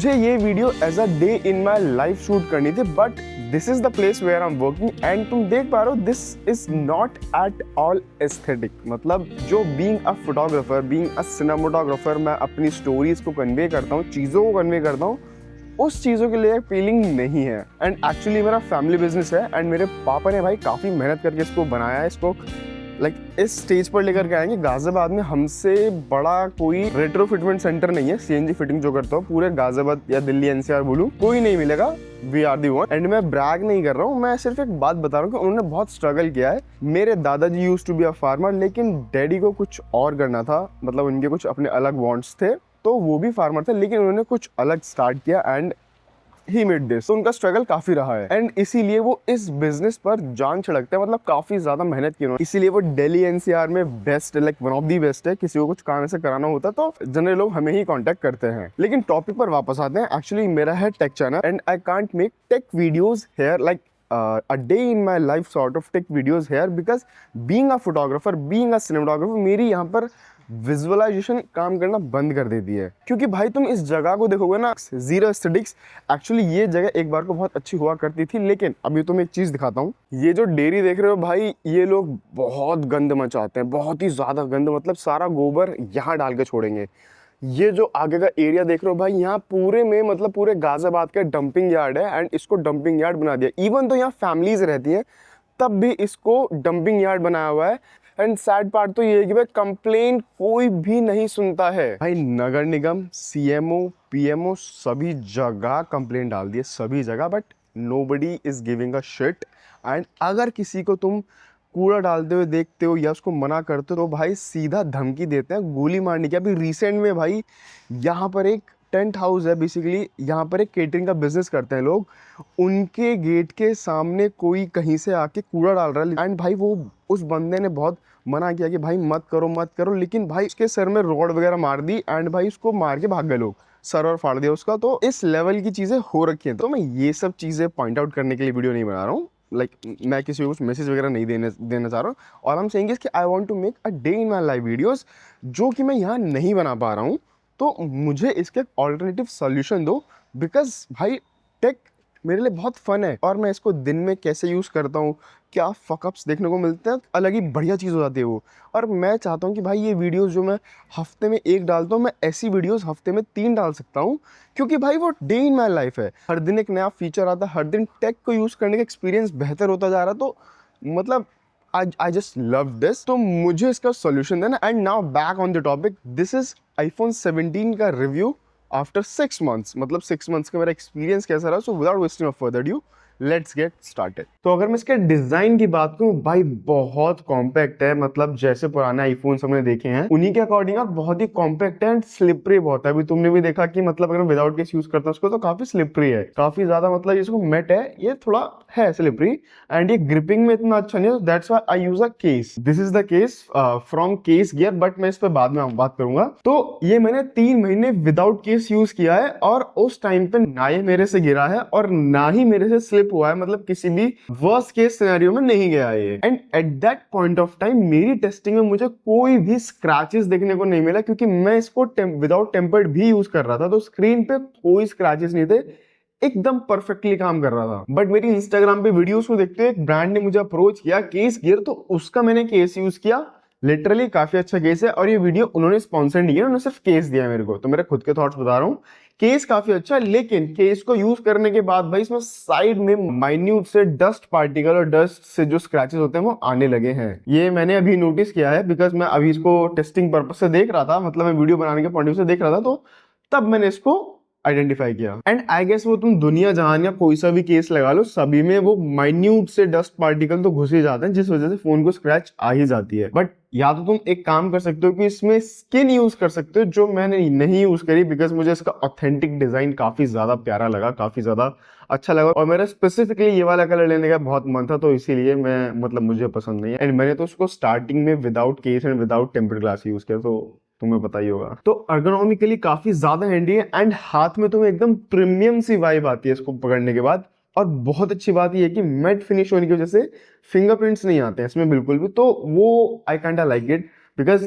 मुझे ये video as a day in my life shoot करनी थी, but this is the place where I am working and तुम देख पा रहे हो this is not at all aesthetic. मतलब जो being a photographer, being a cinematographer, मैं अपनी स्टोरीज को कन्वे करता हूँ, चीज़ों को कन्वे करता हूँ, उस चीज़ों के लिए फीलिंग नहीं है। एंड एक्चुअली मेरा फैमिली बिजनेस है एंड मेरे पापा ने भाई काफ़ी मेहनत करके इसको बनाया है। इसको इस स्टेज पर लेकर के आएंगे। गाजियाबाद में हमसे बड़ा कोई रेट्रो फिटमेंट सेंटर नहीं है। सीएनजी फिटिंग जो करता हूँ पूरे गाजियाबाद या दिल्ली एनसीआर बोलूँ, कोई नहीं मिलेगा। We are the one. And मैं ब्रैग नहीं कर रहा हूँ, मैं सिर्फ एक बात बता रहा हूँ कि उन्होंने बहुत स्ट्रगल किया है। मेरे दादाजी used to be a farmer, लेकिन डैडी को कुछ और करना था, मतलब उनके कुछ अपने अलग वांट्स थे, तो वो भी फार्मर थे, लेकिन उन्होंने कुछ अलग स्टार्ट किया एंड ही मेड दिस। तो उनका स्ट्रगल काफी रहा है एंड इसीलिए वो इस बिजनेस पर जान छिड़कते हैं। मतलब काफी ज्यादा मेहनत की उन्होंने, इसीलिए वो दिल्ली एनसीआर में best, like one of the best है। किसी को कुछ काम ऐसे कराना होता तो जनरल लोग हमें ही कांटेक्ट करते हैं। लेकिन टॉपिक पर वापस आते हैं। एक्चुअली मेरा है tech channel and I can't make tech videos here like a day in my life sort of tech videos here because being a photographer, being a cinematographer, मेरी यहाँ पर विजुअलाइजेशन काम करना बंद कर देती है। क्योंकि भाई तुम इस जगह को देखोगे ना, जीरो एस्थेटिक्स। एक्चुअली ये जगह एक बार को बहुत अच्छी हुआ करती थी, लेकिन अभी तुम एक चीज़ दिखाता हूँ। ये जो डेयरी देख रहे हो भाई, ये लोग बहुत गंद मचाते हैं, बहुत ही ज़्यादा गंद। मतलब सारा गोबर यहाँ डाल के छोड़ेंगे। ये जो आगे का एरिया देख रहे हो भाई, यहाँ पूरे में मतलब पूरे गाजियाबाद का डंपिंग यार्ड है एंड इसको डंपिंग यार्ड बना दिया। इवन तो यहाँ फैमिलीज रहती हैं तब भी इसको डंपिंग यार्ड बनाया हुआ है। एंड सैड पार्ट तो ये है कि भाई कंप्लेन कोई भी नहीं सुनता है भाई। नगर निगम, सीएमओ, पीएमओ सभी जगह कंप्लेन डाल दिए, सभी जगह, but nobody is giving a shit. And अगर किसी को तुम कूड़ा डालते हुए देखते हो या उसको मना करते हो तो भाई सीधा धमकी देते हैं गोली मारने की। अभी रिसेंट में भाई यहाँ पर एक टेंट हाउस है, बेसिकली यहाँ पर एक केटरिंग का बिजनेस करते हैं लोग, उनके गेट के सामने कोई कहीं से आके कूड़ा डाल रहा है एंड भाई वो उस बंदे ने बहुत मना किया कि भाई मत करो मत करो, लेकिन भाई उसके सर में रॉड वगैरह मार दी एंड भाई उसको मार के भाग गए लोग, सर और फाड़ दिया उसका। तो इस लेवल की चीज़ें हो रखी हैं। तो मैं ये सब चीज़ें पॉइंट आउट करने के लिए वीडियो नहीं बना रहा हूँ। मैं किसी को कुछ मैसेज वगैरह नहीं देना चाह रहा हूँ। और हम सेइंग कि I want to make a day in my life videos, जो कि मैं यहाँ नहीं बना पा रहा हूँ। तो मुझे इसके ऑल्टरनेटिव सोल्यूशन दो, बिकॉज भाई टेक मेरे लिए बहुत फन है और मैं इसको दिन में कैसे यूज़ करता हूँ, क्या फकअप्स देखने को मिलते हैं, अलग ही बढ़िया चीज़ हो जाती है वो। और मैं चाहता हूँ कि भाई ये वीडियोस जो मैं हफ्ते में एक डालता हूँ, मैं ऐसी वीडियोस हफ्ते में 3 डाल सकता हूँ, क्योंकि भाई वो डे इन माई लाइफ है। हर दिन एक नया फीचर आता है, हर दिन टेक को यूज़ करने का एक्सपीरियंस बेहतर होता जा रहा है। तो मतलब I just love this। तो मुझे इसका सोल्यूशन देना। And now back on the topic, this is iPhone 17 का रिव्यू आफ्टर 6 months। मतलब 6 months का मेरा एक्सपीरियंस कैसा रहा। So without wasting of further due, let's get started. तो अगर मैं इसके डिजाइन की बात करूं भाई, बहुत कॉम्पैक्ट है। मतलब जैसे पुराने आईफोन हमने देखे हैं उन्हीं के अकॉर्डिंग बहुत ही कॉम्पैक्ट है एंड स्लिपरी बहुत है। अभी तुमने भी देखा कि मतलब अगर विदाउट केस यूज करता हूं उसको तो काफी स्लिपरी है, काफी ज्यादा। मतलब इसको मेट है, ये थोड़ा है स्लिपरी एंड ये ग्रिपिंग में इतना अच्छा नहीं है। That's why I use a case. This is the case from case gear, but मैं इस पर बाद में बात करूंगा। तो ये मैंने 3 महीने विदाउट केस यूज किया है और उस टाइम पे ना ये मेरे से गिरा है और ना ही मेरे से स्लिप हुआ है। मतलब किसी भी वर्स्ट केस सिनेरियो में नहीं गया ये। And at that point of time मेरी टेस्टिंग में मुझे कोई भी स्क्रैचेस देखने को नहीं मिला, क्योंकि मैं इसको विदाउट टेम्पर्ड भी यूज कर रहा था। तो स्क्रीन पे कोई स्क्रैचेस नहीं थे, एकदम परफेक्टली काम कर रहा था। बट मेरी इंस्टाग्राम पे वीडियोस को देखते हुए एक ब्रांड ने मुझे अप्रोच किया केस गियर, तो उसका मैंने केस यूज किया। लिटरली काफी अच्छा केस है और ये वीडियो उन्होंने स्पॉन्सर नहीं किया, उन्होंने सिर्फ केस दिया मेरे को। तो मेरे खुद के थॉट्स बता रहा हूँ। केस काफी अच्छा है, लेकिन केस को यूज करने के बाद भाई इसमें साइड में माइन्यूट से डस्ट पार्टिकल और डस्ट से जो स्क्रैचेस होते हैं वो आने लगे हैं। ये मैंने अभी नोटिस किया है, बिकॉज मैं अभी इसको टेस्टिंग पर्पज से देख रहा था। मतलब मैं वीडियो बनाने के पॉइंट ऑफ व्यू से देख रहा था, तो तब मैंने इसको आइडेंटिफाई किया। एंड आई गेस वो तुम दुनिया जहान या कोई सा भी केस लगा लो, सभी में वो माइन्यूट से डस्ट पार्टिकल तो घुस ही जाते हैं, जिस वजह से फोन को स्क्रैच आ ही जाती है। बट या तो तुम एक काम कर सकते हो कि इसमें स्किन यूज कर सकते हो, जो मैंने नहीं यूज करी, बिकॉज मुझे इसका ऑथेंटिक डिजाइन काफी ज्यादा प्यारा लगा, काफी ज्यादा अच्छा लगा और मेरा स्पेसिफिकली ये वाला कलर लेने का बहुत मन था, तो इसीलिए मैं मतलब मुझे पसंद नहीं है। एंड मैंने तो उसको स्टार्टिंग में without case and without tempered glass use किया, तो तुम्हें पता ही होगा। तो अर्गोनॉमिकली काफी ज्यादा हैंडी है एंड हाथ में तुम्हें एकदम प्रीमियम सी वाइब आती है इसको पकड़ने के बाद। और बहुत अच्छी बात यह है कि मैट फिनिश होने की वजह से फिंगरप्रिंट्स नहीं आते हैं इसमें बिल्कुल भी। तो वो I kind of like it, because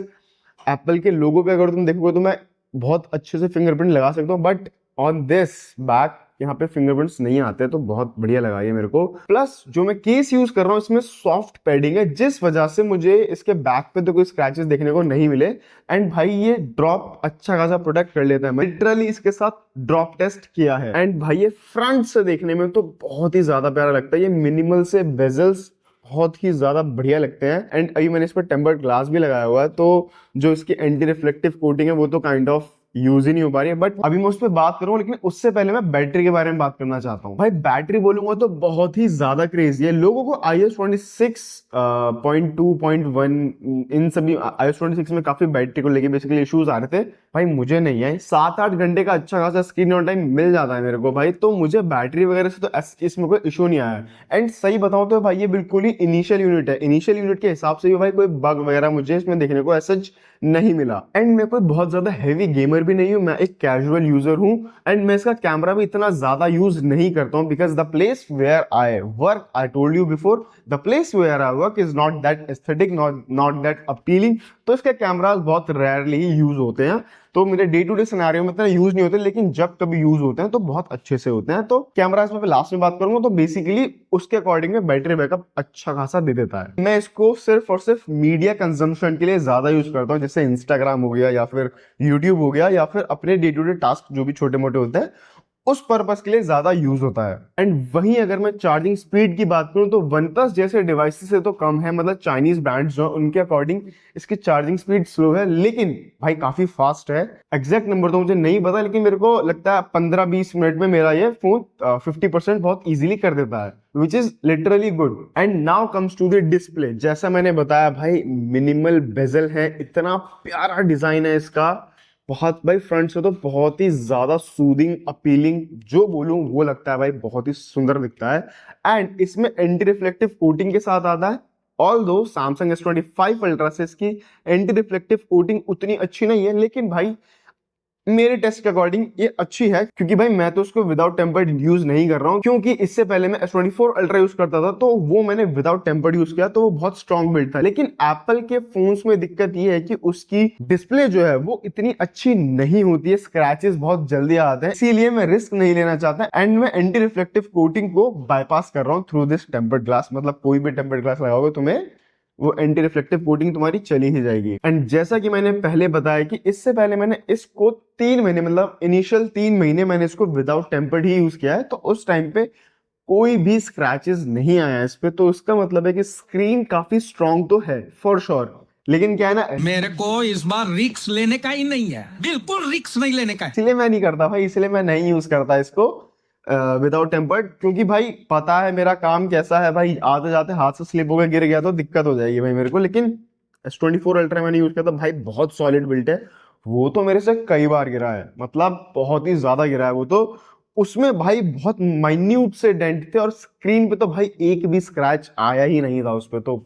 Apple के लोगो पे अगर तुम देखोगे तो मैं बहुत अच्छे से फिंगरप्रिंट लगा सकता हूँ, बट ऑन दिस बैक यहाँ पे फिंगरप्रिंट्स नहीं आते, तो बहुत बढ़िया लगा ये मेरे को। प्लस जो मैं केस यूज कर रहा हूँ इसमें सॉफ्ट पैडिंग है, जिस वजह से मुझे इसके बैक पे तो कोई स्क्रैचेस देखने को नहीं मिले। एंड भाई ये ड्रॉप अच्छा खासा प्रोटेक्ट कर लेता है, मैं लिटरली इसके साथ ड्रॉप टेस्ट किया है। एंड भाई ये फ्रंट से देखने में तो बहुत ही ज्यादा प्यारा लगता है, ये मिनिमल से बेजल्स बहुत ही ज्यादा बढ़िया लगते हैं। एंड अभी मैंने इस पर टेम्पर्ड ग्लास भी लगाया हुआ है, तो जो इसकी एंटी रिफ्लेक्टिव कोटिंग है वो तो काइंड ऑफ यूज ही नहीं हो पा रही है। बट अभी मैं उस पर बात करूंगा, लेकिन उससे पहले मैं बैटरी के बारे में बात करना चाहता हूँ। भाई बैटरी बोलूंगा तो बहुत ही ज्यादा क्रेजी है। लोगों को iOS 26.2.1 इन सभी iOS 26 में काफी बैटरी को लेके बेसिकली इश्यूज आ रहे थे। भाई मुझे नहीं है, 7-8 घंटे का अच्छा खासा स्क्रीन ऑन टाइम मिल जाता है मेरे को भाई, तो मुझे बैटरी वगैरह से तो इसमें कोई इशू नहीं आया। एंड सही बताऊं तो भाई ये बिल्कुल ही इनिशियल यूनिट है, इनिशियल यूनिट के हिसाब से भी भाई कोई बग वगैरह मुझे इसमें देखने को ऐसा नहीं मिला। एंड मैं कोई बहुत ज्यादा हैवी गेमर भी नहीं हूं, मैं एक कैजुअल यूजर हूं। एंड मैं इसका कैमरा भी इतना ज्यादा यूज नहीं करता हूं, because the place where I work, I told you before, the place where I work is not that aesthetic, not that appealing. तो इसके कैमराज बहुत रेयरली ही यूज होते हैं, तो मेरे डे टू डे सिनेरियो में इतना यूज नहीं होते, लेकिन जब कभी यूज होते हैं तो बहुत अच्छे से होते हैं। तो कैमराज में लास्ट में बात करूंगा तो बेसिकली उसके अकॉर्डिंग में बैटरी बैकअप अच्छा खासा दे देता है। मैं इसको सिर्फ और सिर्फ मीडिया कंजम्पशन के लिए ज्यादा यूज करता हूँ, जैसे इंस्टाग्राम हो गया या फिर यूट्यूब हो गया या फिर अपने डे टू डे टास्क जो भी छोटे मोटे होते हैं उस पर्पस के लिए ज्यादा यूज होता है। एंड वहीं अगर मैं चार्जिंग स्पीड की बात करूं तो OnePlus जैसे डिवाइसेस से तो कम है, मतलब चाइनीज ब्रांड्स जो उनके अकॉर्डिंग इसकी चार्जिंग स्पीड स्लो है, लेकिन भाई काफी फास्ट है। एग्जैक्ट नंबर तो मुझे नहीं पता, लेकिन मेरे को लगता है 15-20 मिनट में मेरा ये फोन 50% बहुत इजीली कर देता है, which is literally good. And now comes to the display. जैसा मैंने बताया भाई मिनिमल बेजल है, इतना प्यारा डिजाइन है इसका, बहुत भाई फ्रंट से तो बहुत ही ज्यादा सूदिंग अपीलिंग जो बोलूं वो लगता है भाई, बहुत ही सुंदर दिखता है। एंड इसमें एंटी रिफ्लेक्टिव कोटिंग के साथ आता है, ऑल्दो Samsung S25 Ultra से इसकी एंटी रिफ्लेक्टिव कोटिंग उतनी अच्छी नहीं है, लेकिन भाई मेरे टेस्ट के अकॉर्डिंग ये अच्छी है, क्योंकि भाई मैं तो उसको विदाउट टेम्पर्ड यूज नहीं कर रहा हूँ, क्योंकि इससे पहले मैं S24 Ultra यूज करता था तो वो मैंने विदाउट टेम्पर्ड यूज किया, तो वो बहुत स्ट्रॉन्ग बिल्ड था। लेकिन एप्पल के फोन्स में दिक्कत ये है कि उसकी डिस्प्ले जो है वो इतनी अच्छी नहीं होती है, स्क्रैचेस बहुत जल्दी आते हैं, इसीलिए मैं रिस्क नहीं लेना चाहता। एंड मैं एंटी रिफ्लेक्टिव कोटिंग को बाईपास कर रहा हूँ थ्रू दिस टेम्पर्ड ग्लास। मतलब कोई भी टेम्पर्ड ग्लास लगाओगे तुम्हें वो एंटी रिफ्लेक्टिव कोटिंग तुम्हारी चली ही जाएगी। एंड जैसा कि मैंने पहले बताया कि इससे पहले मैंने इसको 3 महीने मतलब इनिशियल 3 महीने मैंने इसको विदाउट टेम्पर्ड ही यूज किया है, तो उस टाइम पे कोई भी स्क्रैचेस नहीं आया इस पे, तो इसका मतलब है कि स्क्रीन काफी स्ट्रॉन्ग तो है फॉर श्योर। लेकिन क्या है ना, मेरे को इस बार रिस्क लेने का ही नहीं है, बिल्कुल रिस्क नहीं लेने का है। इसलिए मैं नहीं करता भाई, इसलिए मैं नहीं यूज करता इसको विदाउट टेम्पर्ड, क्योंकि भाई पता है मेरा काम कैसा है भाई, आते जाते हाथ से स्लिप होकर गिर गया तो दिक्कत हो जाएगी भाई मेरे को। लेकिन S24 Ultra मैंने यूज किया था भाई, बहुत सॉलिड बिल्ट है, वो तो मेरे से कई बार गिरा है, मतलब बहुत ही ज्यादा गिरा है वो तो। उसमें भाई बहुत माइन्यूट से डेंट थे और स्क्रीन पे तो भाई एक भी स्क्रैच आया ही नहीं था उस पे, तो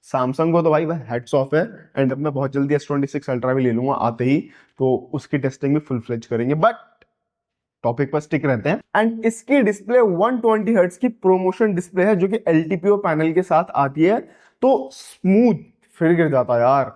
सैमसंग को तो भाई हेड्स ऑफ है। एंड अब मैं बहुत जल्दी S26 Ultra भी ले लूंगा आते ही, तो उसकी टेस्टिंग भी फुल फ्लेज करेंगे। बट टॉपिक पर स्टिक रहते हैं। एंड इसकी डिस्प्ले 120 हर्ट्ज की प्रोमोशन डिस्प्ले है, जो कि LTPO पैनल के साथ आती है, तो स्मूथ फिर गिर जाता है यार,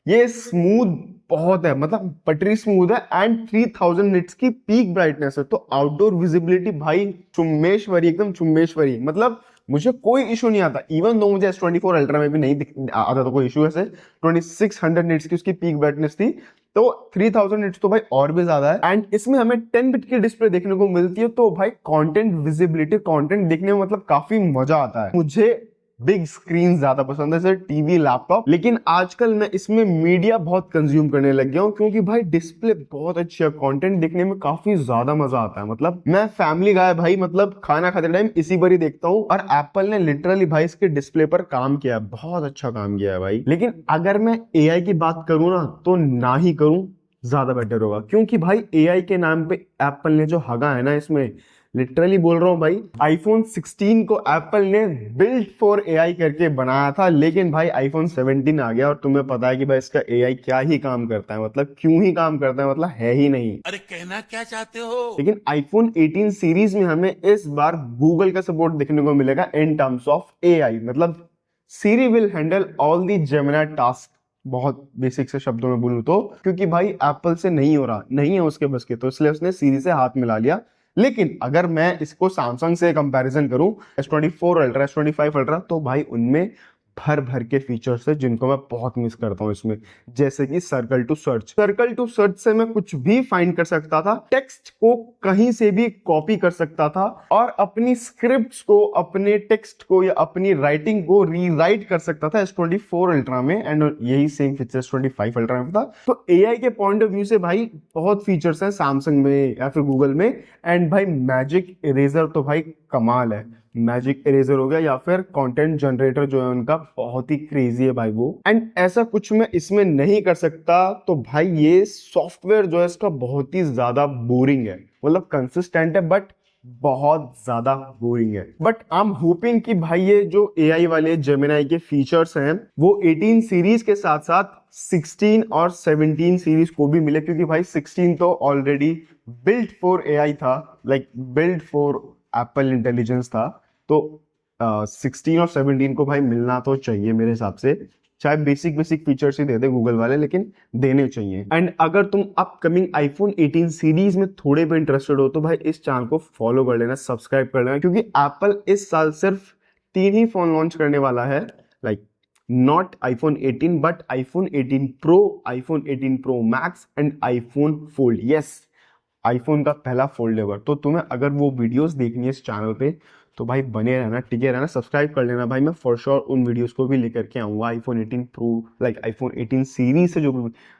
ये स्मूथ बहुत है, मतलब पटरी स्मूथ है। एंड 3000 निट्स की पीक ब्राइटनेस है, तो आउटडोर विजिबिलिटी भाई चुम्मेश्वरी, एकदम चुम्मेश्वरी, मतलब मुझे कोई इशू नहीं आता। इवन दो मुझे S24 Ultra में भी नहीं आता तो कोई इशू, ऐसे 2600 निट्स की उसकी पीक ब्राइटनेस थी, तो 3000 निट्स तो भाई और भी ज्यादा है। एंड इसमें हमें 10 बिट की डिस्प्ले देखने को मिलती है, तो भाई कंटेंट विजिबिलिटी, कंटेंट देखने में मतलब काफी मजा आता है। मुझे बिग स्क्रीन ज्यादा पसंद है, जैसे टीवी लैपटॉप, लेकिन आजकल मैं इसमें मीडिया बहुत कंज्यूम करने लग गया हूँ, क्योंकि भाई डिस्प्ले बहुत अच्छी है, कंटेंट देखने में काफी ज्यादा मजा आता है। मतलब मैं फैमिली गाय भाई, मतलब खाना खाते टाइम इसी पर ही देखता हूँ, और एप्पल ने लिटरली भाई इसके डिस्प्ले पर काम किया, बहुत अच्छा काम किया है भाई। लेकिन अगर मैं AI की बात करूँ ना, तो ना ही करूँ ज्यादा बेटर होगा, क्योंकि भाई AI के नाम पे एप्पल ने जो हगा है ना इसमें, लिटरली बोल रहा हूँ भाई, iPhone 16 को एप्पल ने बिल्ड फॉर AI करके बनाया था, लेकिन भाई iPhone 17 आ गया और तुम्हें पता है कि भाई इसका AI क्या ही काम करता है, मतलब क्यों ही काम करता है, मतलब है ही नहीं। अरे कहना क्या चाहते हो? लेकिन iPhone 18 सीरीज में हमें इस बार गूगल का सपोर्ट देखने को मिलेगा इन टर्म्स ऑफ AI, मतलब Siri will handle all the Gemini tasks बहुत बेसिक से शब्दों में बोलूं तो, क्योंकि भाई एप्पल से नहीं हो रहा, नहीं है उसके बस के, तो इसलिए उसने सीरी से हाथ मिला लिया। लेकिन अगर मैं इसको सैमसंग से कंपैरिजन करूं, S24 अल्ट्रा, S25 अल्ट्रा, तो भाई उनमें भर भर के फीचर्स है जिनको मैं बहुत मिस करता हूं इसमें। जैसे कि सर्कल टू सर्च से मैं कुछ भी फाइंड कर सकता था, टेक्स्ट को कहीं से भी कॉपी कर सकता था, और अपनी स्क्रिप्ट्स को, अपने टेक्स्ट को या अपनी राइटिंग को रीराइट कर सकता था S24 अल्ट्रा में, एंड यही सेम फीचर S25 अल्ट्रा में था। तो एआई के पॉइंट ऑफ व्यू से भाई बहुत फीचर्स हैं सैमसंग में या फिर गूगल में। एंड भाई मैजिक इरेजर तो भाई कमाल है, मैजिक इरेजर हो गया, या फिर कंटेंट जनरेटर जो है उनका बहुत ही क्रेजी है भाई वो। एंड ऐसा कुछ मैं इसमें नहीं कर सकता, तो भाई ये सॉफ्टवेयर जो है इसका बहुत ही ज्यादा बोरिंग है, मतलब कंसिस्टेंट है बट बहुत ज्यादा बोरिंग है। बट आई एम होपिंग कि भाई ये जो एआई वाले जेमिनाई के फीचर्स हैं वो 18 सीरीज के साथ साथ 16 और 17 सीरीज को भी मिले, क्योंकि भाई 16 तो ऑलरेडी बिल्ट फॉर एआई था, like built for Apple intelligence था। तो 16 और 17 को भाई मिलना तो चाहिए मेरे हिसाब से, चाहे बेसिक फीचर्स ही दे दे गूगल वाले, लेकिन देने चाहिए। एंड अगर तुम अपकमिंग आईफोन 18 सीरीज में थोड़े भी इंटरेस्टेड हो तो भाई इस चैनल को फॉलो कर लेना, सब्सक्राइब कर लेना, क्योंकि एप्पल इस साल सिर्फ 3 ही फोन लॉन्च करने वाला है, like not iPhone 18 but iPhone 18 pro, iPhone 18 pro max and iPhone fold. Yes, iPhone का पहला फोल्डेबल। तो तुम्हें अगर वो वीडियोस देखनी है इस चैनल पे तो भाई बने रहना, टिके रहना, सब्सक्राइब कर लेना भाई। मैं फॉर श्योर उन वीडियोस को भी लेकर के आऊंगा, iPhone 18 pro, like iPhone 18 series से जो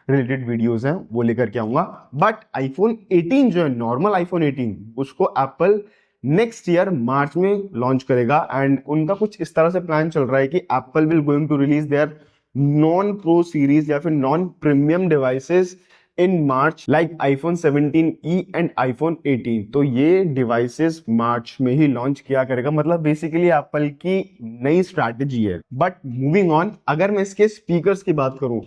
रिलेटेड वीडियोस हैं वो लेकर के आऊंगा। बट आईफोन 18 जो है नॉर्मल आईफोन 18, उसको एप्पल नेक्स्ट ईयर मार्च में लॉन्च करेगा। एंड उनका कुछ इस तरह से प्लान चल रहा है कि Apple will going to release their non pro series या फिर non premium devices in March, like iPhone 17e and iPhone 18। तो ये डिवाइसेस मार्च में ही लॉन्च किया करेगा, मतलब बेसिकली एप्पल की नई स्ट्रैटेजी है। बट मूविंग ऑन, अगर मैं इसके स्पीकर्स की बात करूं,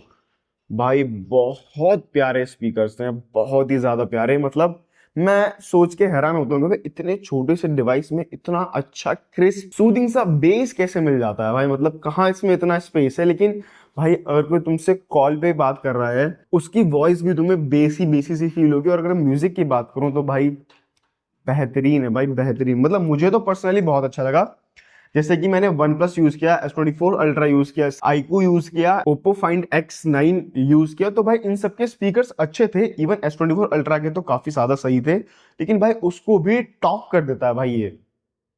भाई बहुत प्यारे स्पीकर्स हैं, बहुत ही ज्यादा प्यारे। मतलब मैं सोच के हैरान होता हूँ कि इतने छोटे से डिवाइस में इतना अच्छा क्रिस्प सूदिंग सा बेस कैसे मिल जाता है भाई, मतलब कहाँ इसमें इतना स्पेस है। लेकिन भाई अगर कोई तुमसे कॉल पे बात कर रहा है उसकी वॉइस भी तुम्हें बेसी सी फील होगी। और अगर म्यूजिक की बात करूं तो भाई बेहतरीन है भाई, बेहतरीन। मतलब मुझे तो पर्सनली बहुत अच्छा लगा। जैसे कि मैंने OnePlus यूज किया, S24 अल्ट्रा यूज किया, iQOO यूज किया, Oppo Find X9 यूज किया, तो भाई इन सबके स्पीकर्स अच्छे थे। इवन S24 अल्ट्रा के तो काफी ज्यादा सही थे, लेकिन भाई उसको भी टॉप कर देता है भाई ये।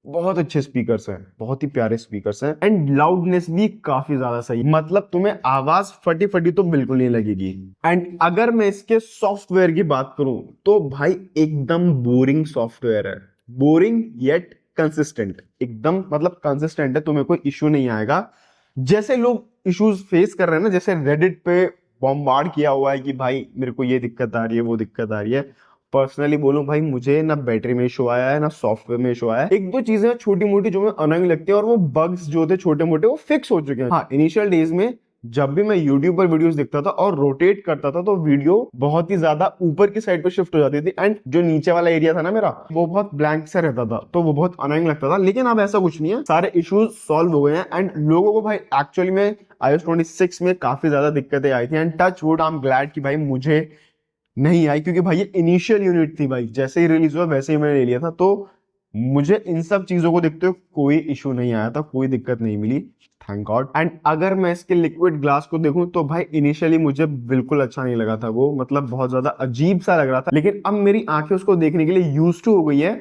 बहुत अच्छे स्पीकर्स हैं, बहुत ही प्यारे स्पीकर्स हैं, एंड लाउडनेस भी काफी ज्यादा सही, मतलब तुम्हें आवाज फटी फटी तो बिल्कुल नहीं लगेगी। एंड अगर मैं इसके सॉफ्टवेयर की बात करूं तो भाई एकदम बोरिंग सॉफ्टवेयर है, बोरिंग येट कंसिस्टेंट, एकदम मतलब कंसिस्टेंट है, तुम्हें कोई इश्यू नहीं आएगा। जैसे लोग इश्यूज फेस कर रहे हैं ना, जैसे रेडिट पे बॉम्बार्ड किया हुआ है कि भाई मेरे को ये दिक्कत आ रही है, वो दिक्कत आ रही है, पर्सनली बोलूं भाई मुझे ना बैटरी में इशू आया है ना सॉफ्टवेयर में इशू आया है। एक दो चीजें छोटी मोटी जो मैं अनोइंग लगती है, और वो बग्स जो थे छोटे मोटे वो फिक्स हो चुके हैं। हाँ, इनिशियल डेज में जब भी मैं यूट्यूब पर वीडियोस देखता था और रोटेट करता था तो वीडियो बहुत ही ज्यादा ऊपर की साइड पर शिफ्ट हो जाती थी, एंड जो नीचे वाला एरिया था ना मेरा, वो बहुत ब्लैंक सा रहता था, तो वो बहुत अनोइंग लगता था। लेकिन अब ऐसा कुछ नहीं है, सारे इश्यूज सॉल्व हो गए हैं। एंड लोगों को भाई एक्चुअली में iOS 26 में काफी ज्यादा दिक्कतें आई थी, and touch would I am glad कि भाई मुझे नहीं आई, क्योंकि भाई ये इनिशियल यूनिट थी भाई, जैसे ही रिलीज हुआ वैसे ही मैंने ले लिया था। तो मुझे इन सब चीजों को देखते हुए कोई इशू नहीं आया था, कोई दिक्कत नहीं मिली, थैंक गॉड। एंड अगर मैं इसके लिक्विड ग्लास को देखूं तो भाई इनिशियली मुझे बिल्कुल अच्छा नहीं लगा था वो, मतलब बहुत ज्यादा अजीब सा लग रहा था। लेकिन अब मेरी आंखें उसको देखने के लिए यूज्ड टू हो गई है,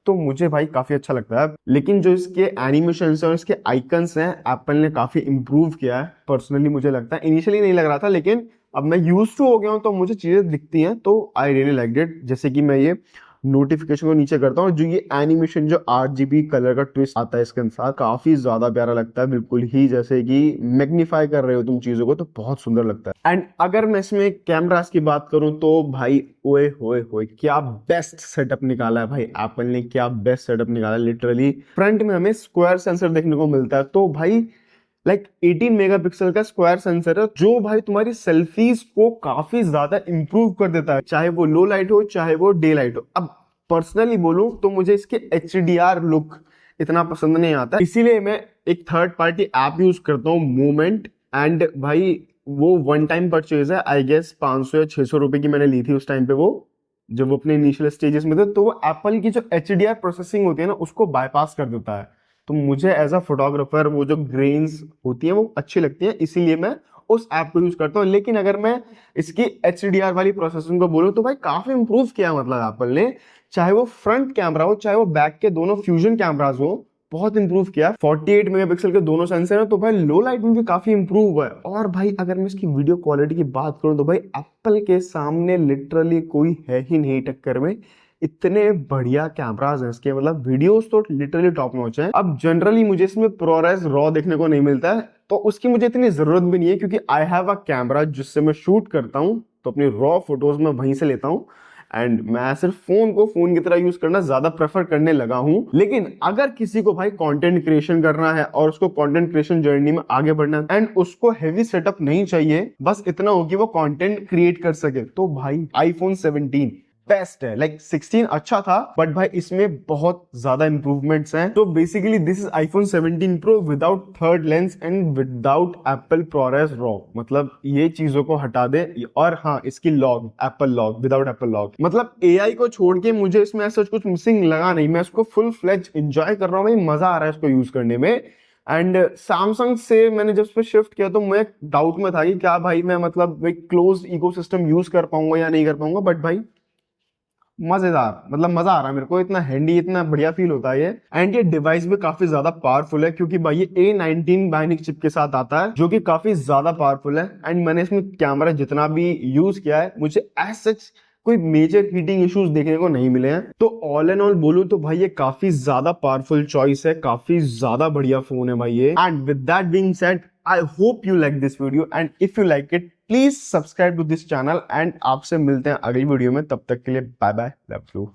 तो मुझे भाई काफी अच्छा लगता है। लेकिन जो इसके एनिमेशन और इसके आइकन्स हैं एप्पल ने काफी इंप्रूव किया है, पर्सनली मुझे लगता है। इनिशियली नहीं लग रहा था, लेकिन अब मैं यूज्ड टू हो गया हूं तो मुझे चीजें दिखती हैं, तो आई रियली लाइक इट। जैसे कि मैं ये नोटिफिकेशन को नीचे करता हूँ, जो ये एनिमेशन जो RGB कलर का ट्विस्ट आता है इसके साथ, काफी ज्यादा प्यारा लगता है, बिल्कुल ही जैसे कि मैग्नीफाई कर रहे हो तुम चीजों को, तो बहुत सुंदर लगता है। एंड अगर मैं इसमें कैमरास की बात करूं तो भाई ओए होए होए क्या बेस्ट सेटअप निकाला है भाई एप्पल ने, क्या बेस्ट सेटअप निकाला है। लिटरली फ्रंट में हमें स्क्वायर सेंसर देखने को मिलता है, तो भाई लाइक 18 मेगापिक्सल का स्क्वायर सेंसर है, जो भाई तुम्हारी सेल्फीज को काफी ज्यादा इंप्रूव कर देता है, चाहे वो लो लाइट हो चाहे वो डे लाइट हो। अब पर्सनली बोलूं तो मुझे इसके HDR लुक इतना पसंद नहीं आता, इसीलिए मैं एक थर्ड पार्टी ऐप यूज करता हूँ, मोमेंट। एंड भाई वो वन टाइम परचेज है, आई गेस 500 या 600 रुपए की मैंने ली थी उस टाइम पे, वो जब वो अपने इनिशियल स्टेजेस में थे। तो वो एप्पल की जो HDR प्रोसेसिंग होती है ना, उसको बाईपास कर देता है। तो मुझे एज अ फोटोग्राफर वो जो ग्रेन्स होती है वो अच्छी लगती है, इसीलिए मैं उस ऐप को यूज करता हूँ। लेकिन अगर मैं इसकी HDR वाली प्रोसेसिंग को बोलूँ तो भाई काफी इंप्रूव किया मतलब एप्पल ने, चाहे वो फ्रंट कैमरा हो चाहे वो बैक के दोनों फ्यूजन कैमराज हो, बहुत इंप्रूव किया। 48 मेगापिक्सल के दोनों सेंसर हैं, तो भाई लो लाइट में भी काफी इंप्रूव हुआ है। और भाई अगर मैं इसकी वीडियो क्वालिटी की बात करूं तो भाई एप्पल के सामने लिटरली कोई है ही नहीं टक्कर में। इतने बढ़िया कैमराज हैं इसके, मतलब वीडियोस तो लिटरली टॉप नॉच है। अब जनरली मुझे इसमें प्रोरेस रॉ देखने को नहीं मिलता है, तो उसकी मुझे इतनी जरूरत भी नहीं है, क्योंकि आई हैव अ कैमरा जिससे मैं शूट करता हूं, तो अपनी रॉ फोटोज मैं वहीं से लेता हूं। एंड मैं सिर्फ फोन को फोन की तरह यूज करना ज्यादा प्रेफर करने लगा हूं। लेकिन अगर किसी को भाई कंटेंट क्रिएशन करना है और उसको कंटेंट क्रिएशन जर्नी में आगे बढ़ना है एंड उसको हेवी सेटअप नहीं चाहिए, बस इतना हो कि वो कंटेंट क्रिएट कर सके, तो भाई आईफोन 17 बेस्ट है। लाइक 16 अच्छा था, बट भाई इसमें बहुत ज्यादा इंप्रूवमेंट्स हैं। तो basically this is iPhone 17 pro without third lens and without Apple ProRes RAW, मतलब ये चीजों को हटा दे। और हाँ, इसकी log, Apple log, without Apple log, मतलब AI को छोड़ के मुझे इसमें ऐसा कुछ मिसिंग लगा नहीं। मैं इसको फुल फ्लेज एंजॉय कर रहा हूँ, भाई मजा आ रहा है इसको यूज करने में। एंड सैमसंग से मैंने जब इस पे शिफ्ट किया तो मैं डाउट में था कि क्या भाई मैं मतलब क्लोज इकोसिस्टम यूज कर पाऊंगा या नहीं कर पाऊंगा, बट भाई मजेदार, मतलब मजा आ रहा है मेरे को, इतना हैंडी, इतना बढ़िया फील होता है ये। एंड ये डिवाइस भी काफी ज्यादा पावरफुल है, क्योंकि भाई ये A19 बायोनिक चिप के साथ आता है, जो कि काफी ज्यादा पावरफुल है। एंड मैंने इसमें कैमरा जितना भी यूज किया है, मुझे एज सच कोई मेजर हीटिंग इश्यूज देखने को नहीं मिले हैं। तो ऑल एंड ऑल बोलूं तो भाई ये काफी ज्यादा पावरफुल चॉइस है, काफी ज्यादा बढ़िया फोन है भाई ये। And with that being said, I hope you like this video, and if you like it please subscribe to this channel. And आपसे मिलते हैं अगली वीडियो में, तब तक के लिए बाय बाय, लव यू।